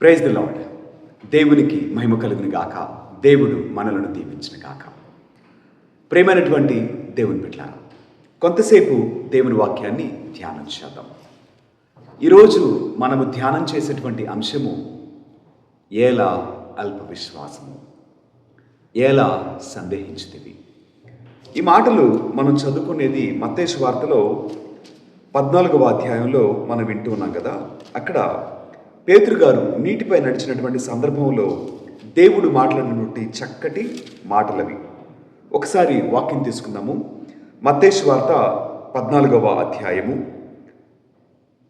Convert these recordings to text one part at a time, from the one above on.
Praise the lord. దేవునికి మహిమ కలుగును గాక. దేవుడు మనలను దీవించును గాక. ప్రేమైనటువంటి దేవుని బిడ్డలారా, కొంతసేపు దేవుని వాక్యాన్ని ధ్యానం చేద్దాం. ఈరోజు మనము ధ్యానం చేసేటువంటి అంశము ఏలా అల్ప విశ్వాసము, ఏలా సందేహించితివి. ఈ మాటలు మనం చదువుకునేది మత్తయి సువార్తలో 14వ అధ్యాయంలో మనం వింటూ ఉన్నాం కదా. అక్కడ పేతురు గారు నీటిపై నడిచినటువంటి సందర్భంలో దేవుడు మాట్లాడినటువంటి చక్కటి మాటలవి. ఒకసారి వాక్యం తీసుకుందాము. మత్తయి సువార్త 14వ అధ్యాయము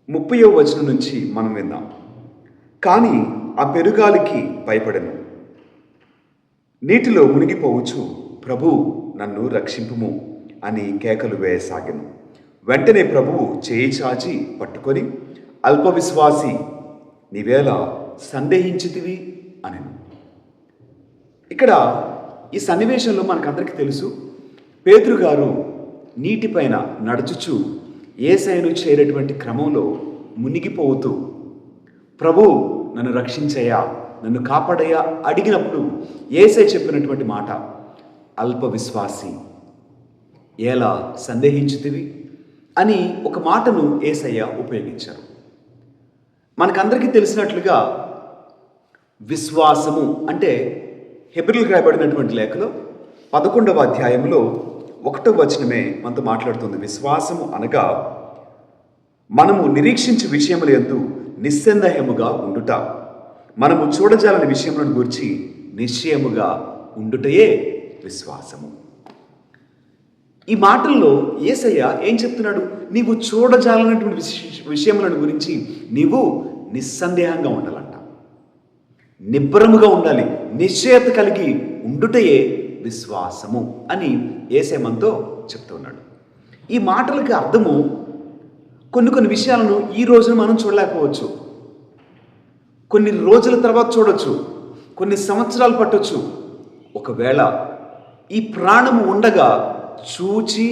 30వ వచనం నుంచి మనం విందాం. కానీ ఆ పెరుగాలికి భయపడెను, నీటిలో మునిగిపోవచ్చు, ప్రభు నన్ను రక్షింపుము అని కేకలు వేయసాగెను. వెంటనే ప్రభువు చేయి చాచి పట్టుకొని, అల్ప విశ్వాసి, నీవేళ సందేహించితివి అనెను. ఇక్కడ ఈ సన్నివేశంలో మనకందరికీ తెలుసు, పేతురు గారు నీటిపైన నడుచుచు యేసయ్యను చేరేటువంటి క్రమంలో మునిగిపోతూ, ప్రభు నన్ను రక్షించయ్యా, నన్ను కాపాడయ్యా అడిగినప్పుడు యేసయ్య చెప్పినటువంటి మాట అల్ప విశ్వాసి, ఎలా సందేహించితివి అని ఒక మాటను యేసయ్య ఉపయోగించారు. మనకందరికీ తెలిసినట్లుగా విశ్వాసము అంటే హెబ్రీయులకు రాయబడినటువంటి లేఖలో 11వ అధ్యాయంలో 1వ వచనమే మనతో మాట్లాడుతుంది. విశ్వాసము అనగా మనము నిరీక్షించే విషయముల యందు నిస్సందేహముగా ఉండుట, మనము చూడజాలని విషయములను గురించి నిశ్చయముగా ఉండుటయే విశ్వాసము. ఈ మాటల్లో యేసయ్య ఏం చెప్తున్నాడు? నీవు చూడజాలనటువంటి విషయములను గురించి నీవు నిస్సందేహంగా ఉండాలంట, నిబ్బరముగా ఉండాలి, నిశ్చయత కలిగి ఉండుటయే విశ్వాసము అని యేసయ్య మనతో చెప్తున్నాడు. ఈ మాటలకి అర్థము కొన్ని విషయాలను ఈ రోజున మనం చూడలేకపోవచ్చు, కొన్ని రోజుల తర్వాత చూడొచ్చు, కొన్ని సంవత్సరాలు పట్టొచ్చు, ఒకవేళ ఈ ప్రాణము ఉండగా చూచి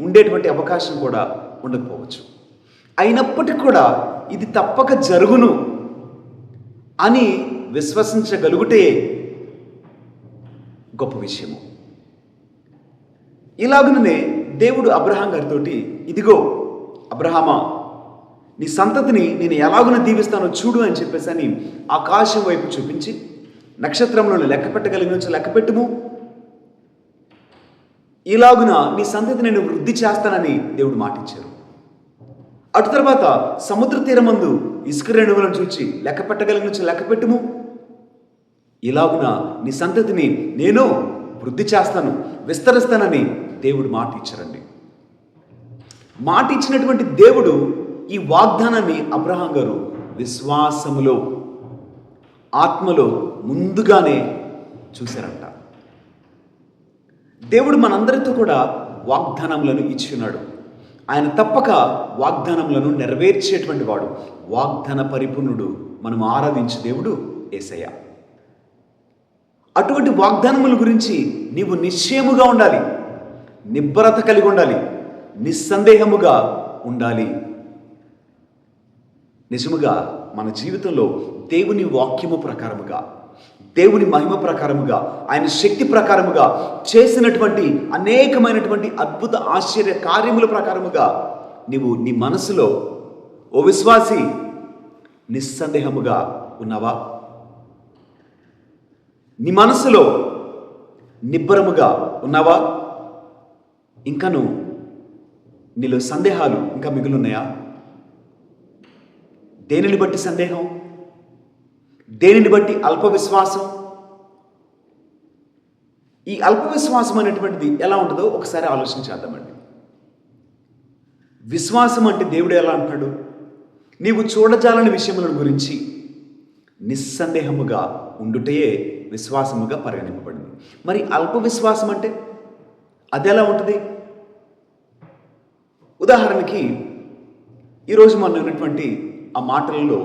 ఉండేటువంటి అవకాశం కూడా ఉండకపోవచ్చు. అయినప్పటికీ కూడా ఇది తప్పక జరుగును అని విశ్వసించగలుగుటే గొప్ప విషయము. ఇలాగనే దేవుడు అబ్రహాం గారితో, ఇదిగో అబ్రహామా, నీ సంతతిని నేను ఎలాగున దీవిస్తానో చూడు అని చెప్పేసి అని ఆకాశం వైపు చూపించి, నక్షత్రంలో లెక్క పెట్టగలిగిన లెక్కపెట్టుము, ఇలాగున నీ సంతతి నేను వృద్ధి చేస్తానని దేవుడు మాటిచ్చారు. అటు తర్వాత సముద్ర తీరమందు ఇసుక రేణువులను చూచి లెక్క పెట్టగలిగిన లెక్కపెట్టుము, ఇలాగున నీ సంతతిని నేను వృద్ధి చేస్తాను, విస్తరిస్తానని దేవుడు మాట ఇచ్చారండి. మాట ఇచ్చినటువంటి దేవుడు ఈ వాగ్దానాన్ని అబ్రహాం గారు విశ్వాసములో, ఆత్మలో ముందుగానే చూశారంట. దేవుడు మనందరితో కూడా వాగ్దానములను ఇచ్చి ఉన్నాడు. ఆయన తప్పక వాగ్దానములను నెరవేర్చేటువంటి వాడు, వాగ్దాన పరిపూర్ణుడు, మనం ఆరాధించే దేవుడు యేసయ్య. అటువంటి వాగ్దానముల గురించి నీవు నిశ్చయముగా ఉండాలి, నిబ్బరత కలిగి ఉండాలి, నిస్సందేహముగా ఉండాలి. నిజముగా మన జీవితంలో దేవుని వాక్యము ప్రకారముగా, దేవుని మహిమ ప్రకారముగా, ఆయన శక్తి ప్రకారముగా చేసినటువంటి అనేకమైనటువంటి అద్భుత ఆశ్చర్య కార్యముల ప్రకారముగా నీవు నీ మనసులో, ఓ విశ్వాసి, నిస్సందేహముగా ఉన్నావా? నీ మనసులో నిబ్బరముగా ఉన్నావా? ఇంకను నీలో సందేహాలు ఇంకా మిగులున్నాయా? దేనిని బట్టి సందేహం? దేనిని బట్టి అల్ప విశ్వాసం? ఈ అల్ప విశ్వాసం అనేటువంటిది ఎలా ఉంటుందో ఒకసారి ఆలోచన చేద్దామండి. విశ్వాసం అంటే దేవుడు ఎలా అంటున్నాడు? నీవు చూడజాలని విషయముల గురించి నిస్సందేహముగా ఉండుటయే విశ్వాసముగా పరిగణింపబడింది. మరి అల్ప విశ్వాసం అంటే అది ఎలా ఉంటుంది? ఉదాహరణకి ఈరోజు మనం ఉన్నటువంటి ఆ మాటలలో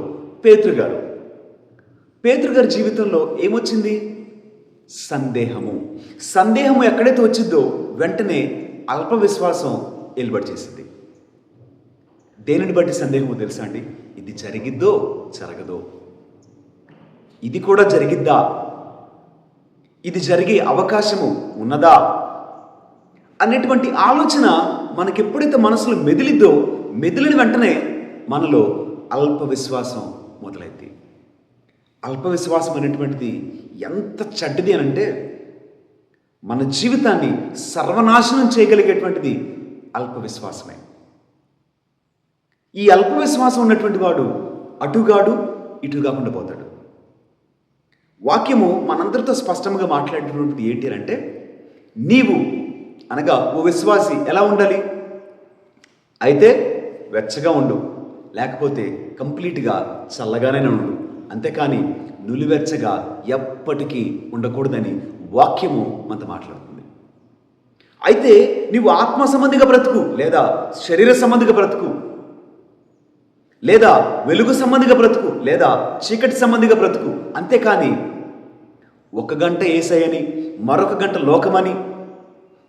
పేతురు గారి జీవితంలో ఏమొచ్చింది? సందేహము. సందేహము ఎక్కడైతే వచ్చిందో వెంటనే అల్ప విశ్వాసం ఏలుబడి చేసింది. దేనిని బట్టి సందేహము తెలుసా అండి? ఇది జరిగిద్దో జరగదో. ఇది కూడా జరిగిద్దా, ఇది జరిగే అవకాశము ఉన్నదా అనేటువంటి ఆలోచన మనకెప్పుడైతే మనసులో మెదిలిద్దో, మెదిలిన వెంటనే మనలో అల్ప విశ్వాసం మొదలైంది. అల్ప విశ్వాసం అనేటువంటిది ఎంత చెడ్డది అనంటే మన జీవితాన్ని సర్వనాశనం చేయగలిగేటువంటిది అల్ప విశ్వాసమే. ఈ అల్ప విశ్వాసం ఉన్నటువంటి వాడు అటుగాడు ఇటు కాకుండా పోతాడు. వాక్యము మనందరితో స్పష్టంగా మాట్లాడేటువంటిది ఏంటి అంటే, నీవు అనగా ఓ విశ్వాసి ఎలా ఉండాలి అయితే వెచ్చగా ఉండు, లేకపోతే కంప్లీట్గా చల్లగానే ఉండు, అంతేకాని నులివెచ్చగా ఎప్పటికీ ఉండకూడదని వాక్యము మనతో మాట్లాడుతుంది. అయితే నీవు ఆత్మ సంబంధిగా బ్రతుకు, లేదా శరీర సంబంధిగా బ్రతుకు, లేదా వెలుగు సంబంధిగా బ్రతుకు, లేదా చీకటి సంబంధిగా బ్రతుకు, అంతేకాని ఒక గంట యేసయ్యని, మరొక గంట లోకమని,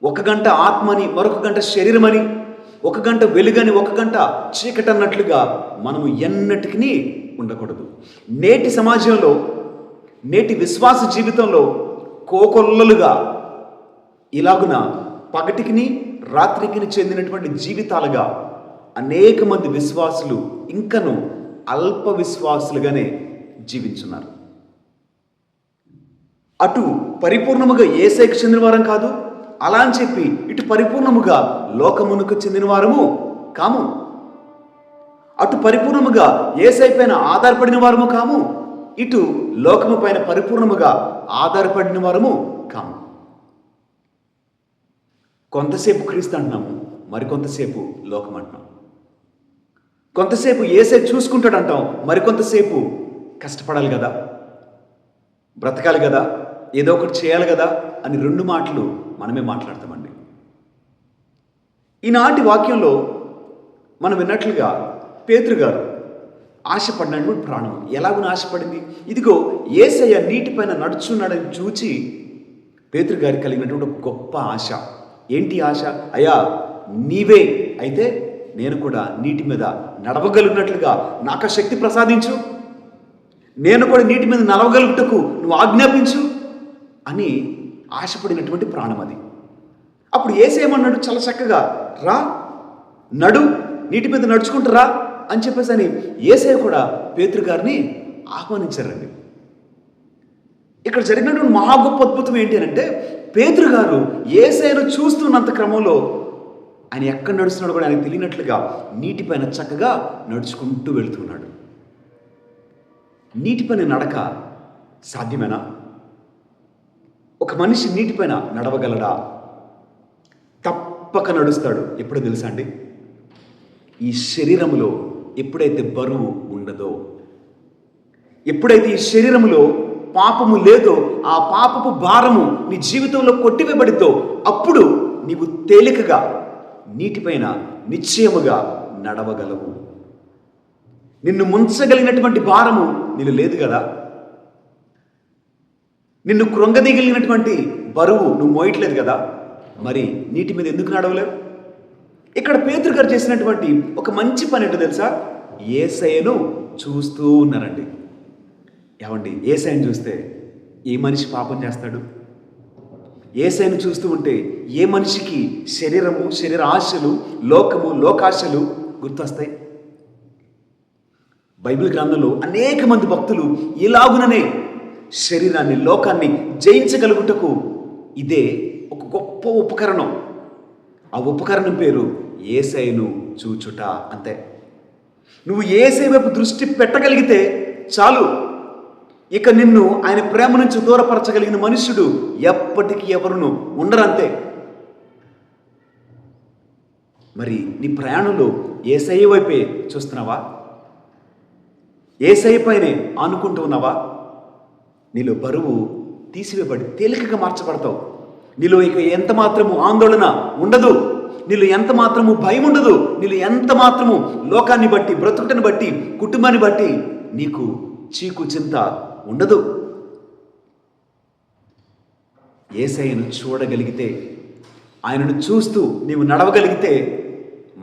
ఒక గంట ఆత్మని, మరొక గంట శరీరమని, ఒక గంట వెలుగని, ఒక గంట చీకటి అన్నట్లుగా మనము ఎన్నటికీ ఉండకూడదు. నేటి సమాజంలో, నేటి విశ్వాస జీవితంలో కోకొల్లలుగా ఇలాగున పగటికిని రాత్రికి చెందినటువంటి జీవితాలుగా అనేక మంది విశ్వాసులు ఇంకను అల్ప విశ్వాసులుగానే జీవించున్నారు. అటు పరిపూర్ణముగా యేసయ్యకు చెందిన వారం కాదు, అలా అని చెప్పి ఇటు పరిపూర్ణముగా లోకమునకు చెందిన వారము కాము. అటు పరిపూర్ణముగా యేసయ్య పైన ఆధారపడిన వారము కాము, ఇటు లోకము పైన పరిపూర్ణముగా ఆధారపడిన వారము కాము. కొంతసేపు క్రీస్తు అంటున్నాము, మరికొంతసేపు లోకం అంటున్నాం. కొంతసేపు యేసయ్య చూసుకుంటాడు అంటాం, మరికొంతసేపు కష్టపడాలి కదా, బ్రతకాలి కదా, ఏదో ఒకటి చేయాలి కదా అని రెండు మాటలు మనమే మాట్లాడతామండి. ఈనాటి వాక్యంలో మనం విన్నట్లుగా పేతురు గారు ఆశపడినటువంటి ప్రాణం ఎలాగో ఆశపడింది. ఇదిగో యేసయ్య నీటిపైన నడుచున్నాడని చూచి పేతురు గారికి కలిగినటువంటి ఒక గొప్ప ఆశ. ఏంటి ఆశ? అయ్యా నీవే అయితే నేను కూడా నీటి మీద నడవగలిగినట్లుగా నాకు శక్తి ప్రసాదించు, నేను కూడా నీటి మీద నడవగలుగుటకు నువ్వు ఆజ్ఞాపించు అని ఆశపడినటువంటి ప్రాణం అది. అప్పుడు యేసయ్యమన్నాడు చాలా చక్కగా, రా నడు, నీటి మీద నడుచుకుంటూ రా అని చెప్పేసి అని యేసయ్య కూడా పేతురు గారిని ఆహ్వానించారండి. ఇక్కడ జరిగినటువంటి మహా గొప్ప అద్భుతం ఏంటి అంటే, పేతురు గారు యేసయ్యను చూస్తున్నంత క్రమంలో ఆయన ఎక్కడ నడుస్తున్నాడు కూడా ఆయనకు తెలియనట్లుగా నీటిపైన చక్కగా నడుచుకుంటూ వెళుతున్నాడు. నీటిపైన నడక సాధ్యమేనా? ఒక మనిషి నీటిపైన నడవగలడా? తప్పక నడుస్తాడు. ఎప్పుడో తెలుసా అండి? ఈ శరీరంలో ఎప్పుడైతే బరువు ఉండదో, ఎప్పుడైతే ఈ శరీరంలో పాపము లేదో, ఆ పాపపు భారము నీ జీవితంలో కొట్టివేయబడిద్దో, అప్పుడు నీవు తేలికగా నీటిపైన నిశ్చయముగా నడవగలవు. నిన్ను ముంచగలిగినటువంటి భారము నీళ్ళు లేదు కదా, నిన్ను కృంగదీయగలిగినటువంటి బరువు నువ్వు మోయట్లేదు కదా, మరి నీటి మీద ఎందుకు నడవలేవు? ఇక్కడ పేతురు గారు చేసినటువంటి ఒక మంచి పని ఏంటో తెలుసా? యేసయ్యను చూస్తూ ఉన్నారండి. ఏమండి, యేసయ్యను చూస్తే ఏ మనిషి పాపం చేస్తాడు? యేసయ్యను చూస్తూ ఉంటే ఏ మనిషికి శరీరము, శరీర ఆశలు, లోకము, లోకాశలు గుర్తొస్తాయి? బైబిల్ గ్రంథంలో అనేక మంది భక్తులు ఇలాగుననే శరీరాన్ని, లోకాన్ని జయించగలుగుటకు ఇదే ఒక గొప్ప ఉపకరణం. ఆ ఉపకరణం పేరు యేసయ్యను చూచుట. అంతే. నువ్వు యేసయ్య వైపు దృష్టి పెట్టగలిగితే చాలు, ఇక నిన్ను ఆయన ప్రేమ నుంచి దూరపరచగలిగిన మనుష్యుడు ఎప్పటికీ ఎవరును ఉండరంతే. మరి నీ ప్రయాణంలో యేసయ్య వైపే చూస్తున్నావా? యేసయ్య పైనే ఆనుకుంటూ ఉన్నావా? నీలో బరువు తీసివేయబడి తేలికగా మార్చబడతావు. నీలో ఇక ఎంత మాత్రము ఆందోళన ఉండదు, నీలో ఎంత మాత్రము భయం ఉండదు, నీలో ఎంత మాత్రము లోకాన్ని బట్టి, బ్రతుకుటని బట్టి, కుటుంబాన్ని బట్టి నీకు చీకు చింత ఉండదు. యేసయ్యను చూడగలిగితే, ఆయనను చూస్తూ నీవు నడవగలిగితే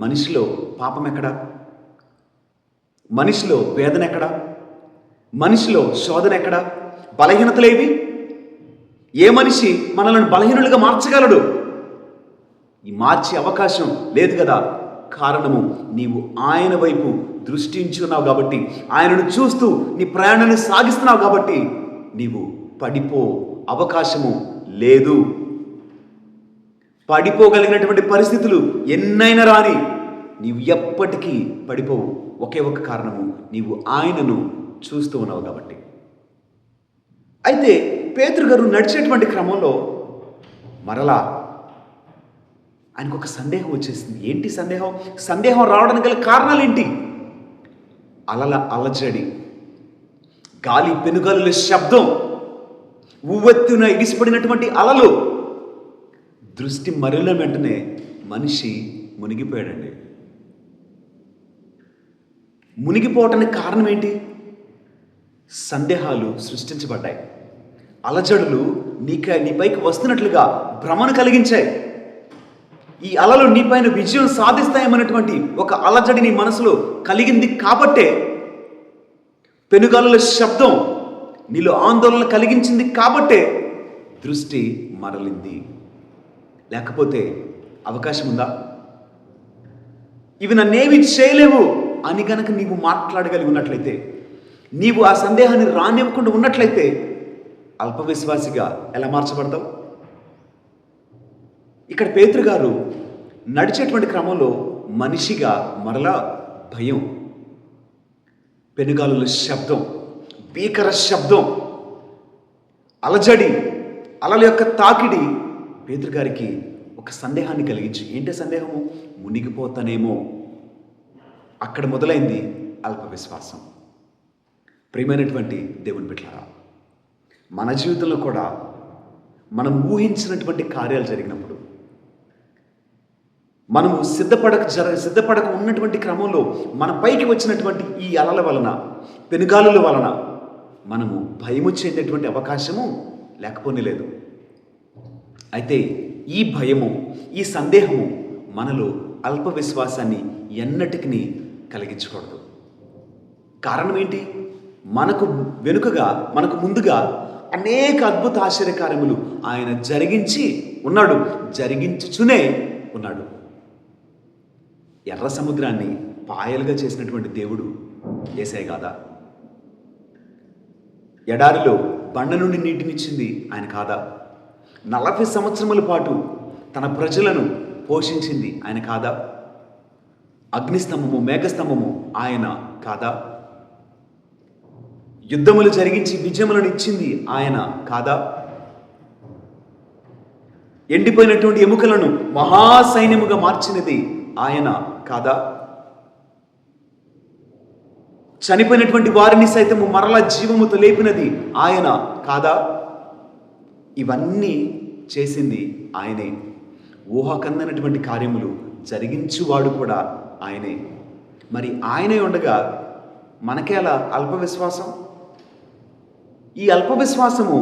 మనిషిలో పాపం ఎక్కడా? మనిషిలో వేదన ఎక్కడా? మనిషిలో శోధన ఎక్కడ? బలహీనతలేవి? ఏ మనిషి మనల్ని బలహీనులుగా మార్చగలడు? ఈ మార్చే అవకాశం లేదు కదా. కారణము నీవు ఆయన వైపు దృష్టి ఉంచున్నావు కాబట్టి, ఆయనను చూస్తూ నీ ప్రయాణాన్ని సాగిస్తున్నావు కాబట్టి నీవు పడిపో అవకాశము లేదు. పడిపోగలిగినటువంటి పరిస్థితులు ఎన్నైనా రాని నీవు ఎప్పటికీ పడిపోవు. ఒకే ఒక కారణము, నీవు ఆయనను చూస్తూ ఉన్నావు కాబట్టి. అయితే పేతురు గారు నడిచేటువంటి క్రమంలో మరలా ఆయనకు ఒక సందేహం వచ్చేసింది. ఏంటి సందేహం? సందేహం రావడానికి గల కారణాలు ఏంటి? అలల అలజడి, గాలి పెనుగాలుల శబ్దం, ఉవ్వెత్తున ఎగిసిపడినటువంటి అలలు. దృష్టి మరలిన వెంటనే మనిషి మునిగిపోయాడండి. మునిగిపోవటానికి కారణం ఏంటి? సందేహాలు సృష్టించబడ్డాయి. అలజడులు నీపైకి వస్తున్నట్లుగా భ్రమను కలిగించాయి. ఈ అలలు నీపైన విజయం సాధిస్తాయన్నటువంటి ఒక అలజడి నీ మనసులో కలిగింది కాబట్టే, పెనుగాలుల శబ్దం నీలో ఆందోళన కలిగించింది కాబట్టే దృష్టి మరలింది. లేకపోతే అవకాశం ఉందా? ఇవి నన్నేమి చేయలేవు అని గనక నీవు మాట్లాడగలిగి ఉన్నట్లయితే, నీవు ఆ సందేహాన్ని రానివ్వకుండా ఉన్నట్లయితే అల్పవిశ్వాసిగా ఎలా మార్చబడతావు? ఇక్కడ పేతురు గారు నడిచేటువంటి క్రమంలో మనిషిగా మరలా భయం, పెనుగాలుల శబ్దం, భీకర శబ్దం, అలజడి, అలల యొక్క తాకిడి పేతురు గారికి ఒక సందేహాన్ని కలిగించి, ఏంటి సందేహము? మునిగిపోతానేమో. అక్కడ మొదలైంది అల్ప విశ్వాసం. ప్రియమైనటువంటి దేవుని బిడ్డలారా, మన జీవితంలో కూడా మనం ఊహించినటువంటి కార్యాలు జరిగినప్పుడు, మనము సిద్ధపడక ఉన్నటువంటి క్రమంలో మన పైకి వచ్చినటువంటి ఈ అలల వలన, పెనుగాలుల వలన మనము భయము చెందేటువంటి అవకాశము లేకపోనే లేదు. అయితే ఈ భయము, ఈ సందేహము మనలో అల్ప విశ్వాసాన్ని ఎన్నటికీ కలిగించకూడదు. కారణం ఏంటి? మనకు వెనుకగా, మనకు ముందుగా అనేక అద్భుత ఆశ్చర్యకార్యములు ఆయన జరిగించి ఉన్నాడు, జరిగించుచునే ఉన్నాడు. ఎర్ర సముద్రాన్ని పాయలుగా చేసినటువంటి దేవుడు యేసయ్య కాదా? ఎడారిలో బండ నుండి నీటినిచ్చింది ఆయన కాదా? 40 సంవత్సరముల పాటు తన ప్రజలను పోషించింది ఆయన కాదా? అగ్నిస్తంభము, మేఘస్తంభము ఆయన కాదా? యుద్ధములు జరిగించి విజయములను ఇచ్చింది ఆయన కాదా? ఎండిపోయినటువంటి ఎముకలను మహాసైన్యముగా మార్చినది ఆయన కాదా? చనిపోయినటువంటి వారిని సైతము మరలా జీవముతో లేపినది ఆయన కాదా? ఇవన్నీ చేసింది ఆయనే. ఊహకందనటువంటి కార్యములు జరిగించువాడు కూడా ఆయనే. మరి ఆయనే ఉండగా మనకేలా అల్ప విశ్వాసం? ఈ అల్ప విశ్వాసము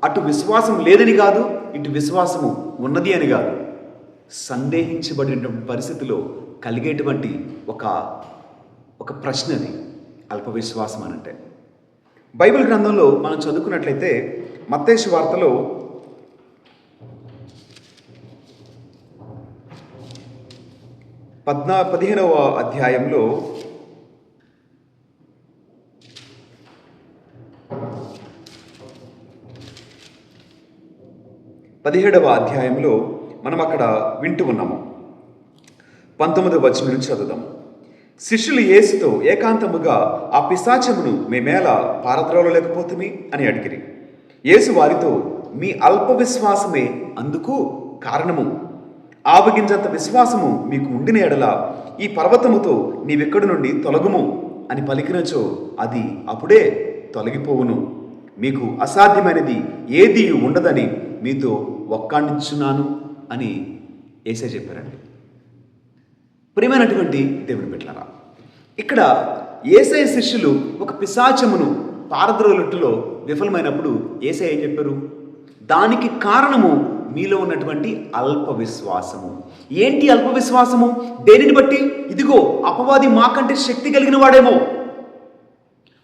అటు విశ్వాసం లేదని కాదు, ఇటు విశ్వాసము ఉన్నది అని కాదు. సందేహించబడినటువంటి పరిస్థితిలో కలిగేటువంటి ఒక ప్రశ్నది అల్ప విశ్వాసం అనంటే. బైబిల్ గ్రంథంలో మనం చదువుకున్నట్లయితే మత్తయి సువార్తలో 15వ అధ్యాయంలో 17వ అధ్యాయంలో మనం అక్కడ వింటూ ఉన్నాము. 19వ వచనం నుంచి చదువుదాము. శిష్యులు యేసుతో ఏకాంతముగా ఆ పిశాచమును మేమేలా పారద్రోలలేకపోతుమి అని అడిగిరి. యేసు వారితో, మీ అల్ప విశ్వాసమే అందుకు కారణము. ఆవగింజంత విశ్వాసము మీకు ఉండిన ఎడల ఈ పర్వతముతో నీవెక్కడి నుండి తొలగుము అని పలికినచో అది అప్పుడే తొలగిపోవును. మీకు అసాధ్యమైనది ఏది ఉండదని మీతో ఒక్కాణించున్నాను అని యేసయ్య చెప్పారండి. ప్రియమైనటువంటి దేవుని బిడ్డలారా, ఇక్కడ యేసయ్య శిష్యులు ఒక పిశాచమును పారద్రోలుటలో విఫలమైనప్పుడు యేసయ్య ఏం చెప్పారు? దానికి కారణము మీలో ఉన్నటువంటి అల్ప విశ్వాసము. ఏంటి అల్ప విశ్వాసము? దేనిని బట్టి? ఇదిగో అపవాది మాకంటే శక్తి కలిగిన వాడేమో,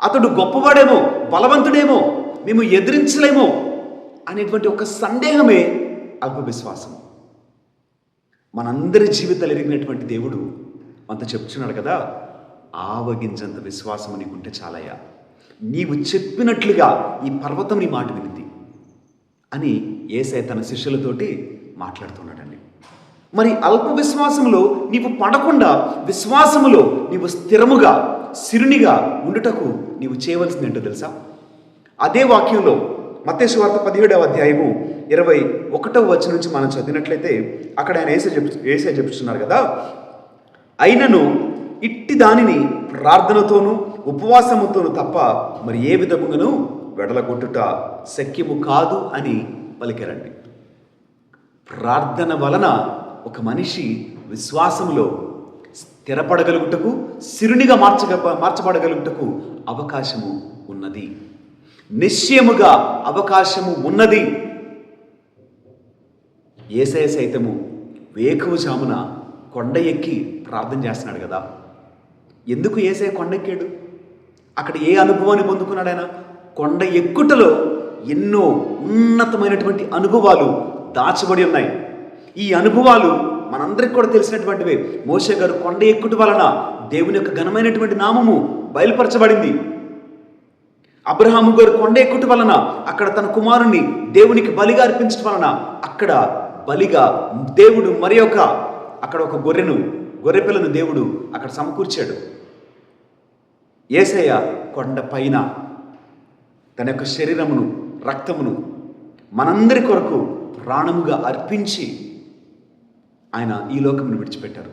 అతడు గొప్పవాడేమో, బలవంతుడేమో, మేము ఎదిరించలేమో అనేటువంటి ఒక సందేహమే అల్ప విశ్వాసం. మనందరి జీవితాలు ఎరిగినటువంటి దేవుడు మనతో చెప్తున్నాడు కదా, ఆవగింజంత విశ్వాసం నీకుంటే చాలయ్యా, నీవు చెప్పినట్లుగా ఈ పర్వతం నీ మాట వినింది అని యేసయ్య తన శిష్యులతోటి మాట్లాడుతున్నాడండి. మరి అల్ప విశ్వాసములో నీవు పడకుండా విశ్వాసములో నీవు స్థిరముగా సిరునిగా ఉండుటకు నీవు చేయవలసింది ఏంటో తెలుసా? అదే వాక్యంలో మత్తయి సువార్త 17వ అధ్యాయము 21వ వచనం నుంచి మనం చదివినట్లయితే అక్కడ ఆయన యేసయ్య చెప్తున్నారు కదా, అయినను ఇట్టి దానిని ప్రార్థనతోనూ ఉపవాసముతోనూ తప్ప మరి ఏ విధముగాను వెడలగొట్టుట శక్యము కాదు అని పలికారండి. ప్రార్థన వలన ఒక మనిషి విశ్వాసములో స్థిరపడగలుగుటకు, సిరునిగా మార్చబడగలుగుటకు అవకాశము ఉన్నది. నిశ్చయముగా అవకాశము ఉన్నది. యేసయ్య సైతము వేకువజామున కొండ ఎక్కి ప్రార్థన చేస్తున్నాడు కదా. ఎందుకు యేసయ్య కొండ ఎక్కాడు? అక్కడ ఏ అనుభవాన్ని పొందుకున్నాడు ఆయన? కొండ ఎక్కుటలో ఎన్నో ఉన్నతమైనటువంటి అనుభవాలు దాచబడి ఉన్నాయి. ఈ అనుభవాలు మనందరికి కూడా తెలిసినటువంటివే. మోషే గారు కొండ ఎక్కుట వలన దేవుని యొక్క ఘనమైనటువంటి నామము బయలుపరచబడింది. అబ్రహాము గారు కొండ ఎక్కుట వలన అక్కడ తన కుమారుణ్ణి దేవునికి బలిగా అర్పించడం వలన అక్కడ బలిగా దేవుడు అక్కడ ఒక గొర్రె పిల్లను దేవుడు అక్కడ సమకూర్చాడు. యేసయ్య కొండ పైన తన యొక్క శరీరమును, రక్తమును మనందరి కొరకు ప్రాణముగా అర్పించి ఆయన ఈ లోకమును విడిచిపెట్టారు.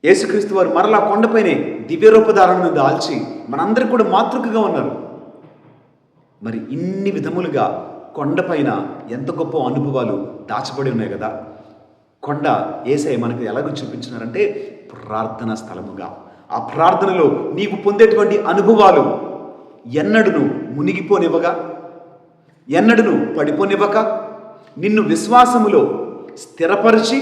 యేసుక్రీస్తు వారు మరలా కొండపైనే దివ్యరూపధారణను దాల్చి మనందరికి కూడా మాతృకగా ఉన్నారు. మరి ఇన్ని విధములుగా కొండపైన ఎంత గొప్ప అనుభవాలు దాచబడి ఉన్నాయి కదా. కొండ యేసయ్య మనకు ఎలాగో చూపించినారంటే ప్రార్థనా స్థలముగా. ఆ ప్రార్థనలో నీవు పొందేటువంటి అనుభవాలు ఎన్నడును మునిగిపోనివ్వగా, ఎన్నడును పడిపోనివ్వక, నిన్ను విశ్వాసములో స్థిరపరిచి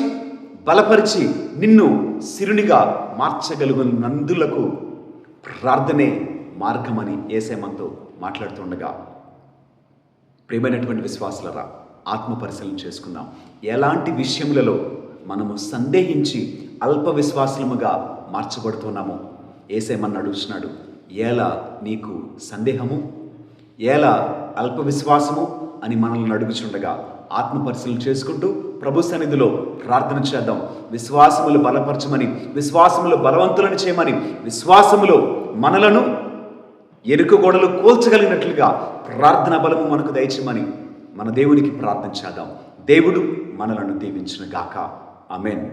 బలపరిచి నిన్ను సిరునిగా మార్చగలుగునందులకు ప్రార్థనే మార్గమని యేసయ్య మనతో మాట్లాడుతుండగా, ప్రియమైనటువంటి విశ్వాసులరా, ఆత్మ పరిశీలన చేసుకుందాం. ఎలాంటి విషయములలో మనము సందేహించి అల్ప విశ్వాసముగా మార్చబడుతున్నామో యేసయ్య మనల్ని అడుగుతున్నాడు. ఎలా నీకు సందేహము, ఎలా అల్ప విశ్వాసము అని మనల్ని అడుగుచుండగా ఆత్మ పరిశీలన చేసుకుంటూ ప్రభు సన్నిధిలో ప్రార్థన చేద్దాం. విశ్వాసములు బలపరచమని, విశ్వాసములు బలవంతులను చేయమని, విశ్వాసములో మనలను ఎరుక గోడలు కూల్చగలిగినట్లుగా ప్రార్థన బలము మనకు దయచేయమని మన దేవునికి ప్రార్థన చేద్దాం. దేవుడు మనలను దీవించును గాక. ఆమేన్.